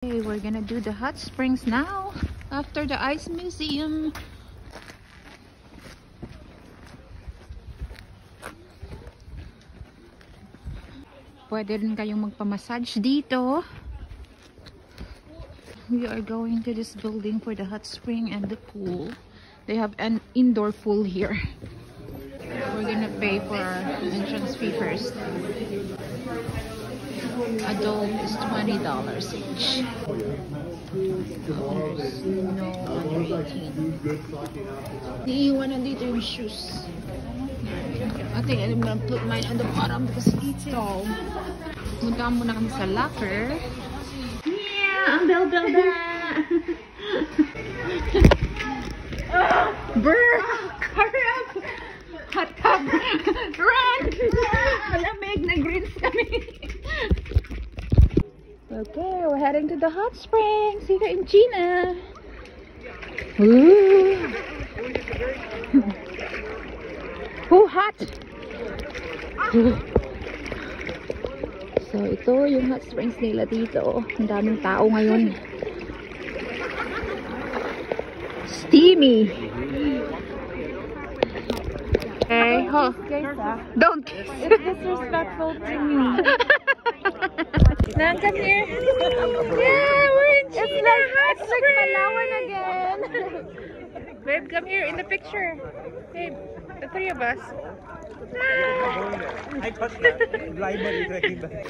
Okay, we're gonna do the hot springs now after the ice museum. Pwede rin kayong magpamassage dito. We are going to this building for the hot spring and the pool. They have an indoor pool here. We're gonna pay for our entrance fee first. Adult is $20 each. No under 18. Iiwan na dito yung shoes. I think I'm gonna put mine on the bottom because it's tall. Punta muna kami sa locker. Yeah, ang bell-bell na! Brr! Hurry up! Hot tub! Run! Malamig, nag-rinse kami. Okay, we're heading to the hot springs here in China. Ooh. Oh, hot! So, ito yung hot springs nila dito. Ang daming tao ngayon. Steamy! Okay, huh? Don't kiss! It's disrespectful to me. Now come here. Yeah, we're in China. It's like Palawan again. Babe, come here in the picture. Babe, the three of us. I thought that library tracking back.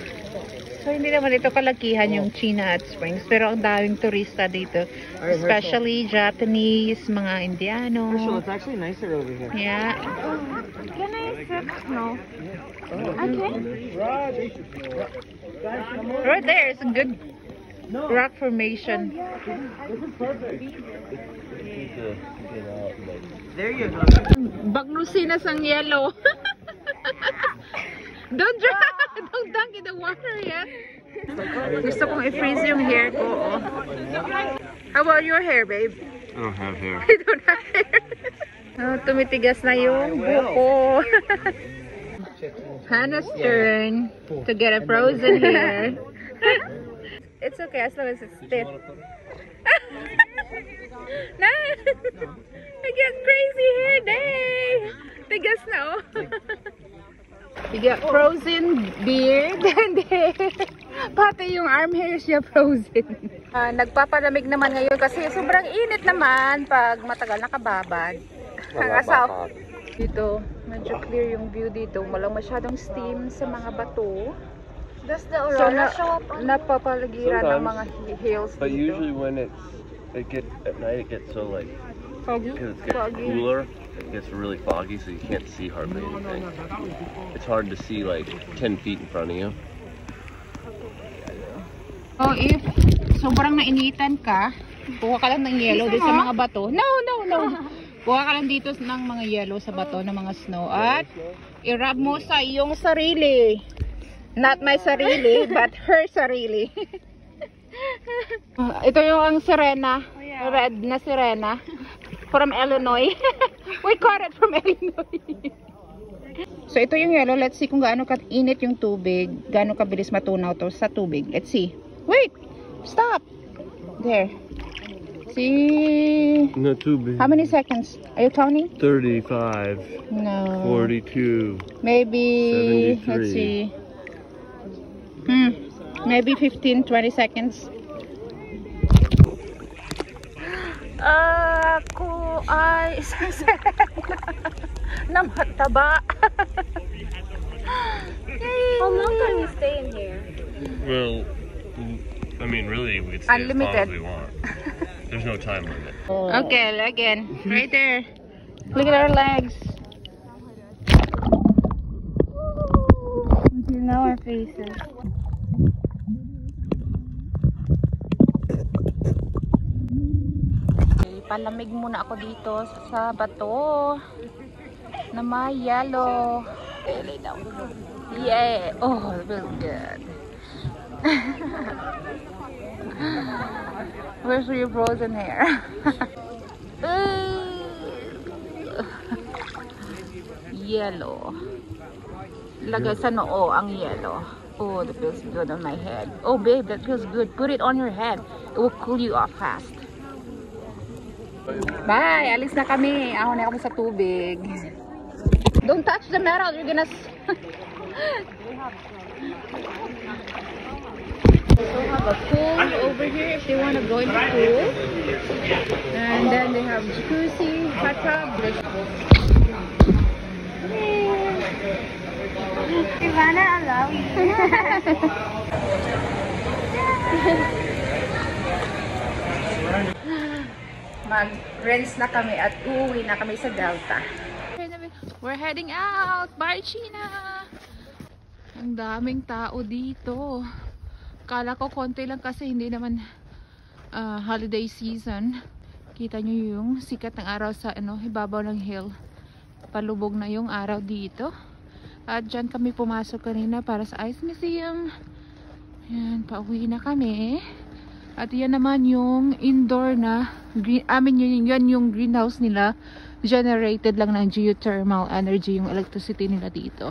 So, hindi naman ito kalakihan yung China Hot Springs. Pero ang daming turista dito. Especially Japanese, mga Indiano. Herschel, it's actually nicer over here. Yeah. Can I sip? No. Okay. Right there, it's a good rock formation. This is perfect. There you go. Bagnusinas ang yellow. Don't dunk in the water yet. Gusto kong i-freeze yung hair ko. Oh. How about your hair, babe? I don't have hair. You don't have hair. Oh, tumitigas na yung buko. Hannah's turn to get a frozen hair. It's okay as long as it's stiff. Nah, I get crazy hair day. Tigas na oh. You get frozen beard and hair. Pati yung arm hairs niya frozen. Nagpapalamig naman ngayon kasi sobrang init naman pag matagal nakababad. Ang asaw. Dito, medyo clear yung view dito. Walang masyadong steam sa mga bato. Does the aurora show up? Napapaligiran ng mga hills dito. But usually when at night it gets so like Foggy? because it gets cooler, it gets really foggy, so you can't see hardly anything. It's hard to see like 10 feet in front of you. So if sobrang nainitan ka, kuha ka lang ng yellow dito sa mga bato. No. Kuha ka lang dito ng mga yellow sa bato ng mga snow at i-rub mo sa iyong sarili. Not my sarili, but her sarili. Ito yung ang sirena. Red na sirena. From Illinois. We caught it from Illinois. So ito yung yellow. Let's see kung gaano ka-init yung tubig. Gaano kabilis matunaw to sa tubig. Let's see. Wait! Stop! There. See? Not too big. How many seconds? Are you counting? 35, No. 42. Maybe, 73. let's see. Maybe 15, 20 seconds. Ako ay isang na mataba. How long can we stay in here? Well, I mean, really, we could stay Unlimited. as long as we want. There's no time limit. Okay, again. Right there. Look at our legs. Until now our faces. Palamig muna ako dito sa bato na may yellow. Okay, lay down. Yeah! Oh, it feels good. Where's your frozen hair? Yellow. Lagay sa noo ang yellow. Oh, that feels good on my head. Oh, babe, that feels good. Put it on your head. It will cool you off fast. Bye! Alis na kami. Ahon na kami sa tubig. Don't touch the metal. You're gonna... They have a pool over here if they want to go in the pool. And then they have jacuzzi, hot tub. Ivana, I love you. Mag-rinse na kami at uuwi na kami sa Delta. We're heading out! Bye, China! Ang daming tao dito. Kala ko konti lang kasi hindi naman holiday season. Kita nyo yung sikat ng araw sa ibabaw ng hill. Palubog na yung araw dito. At dyan kami pumasok kanina para sa Ice Museum. Yan, pauwi na kami. At yan naman yung indoor na yan yung greenhouse nila. Generated lang ng geothermal energy yung electricity nila dito.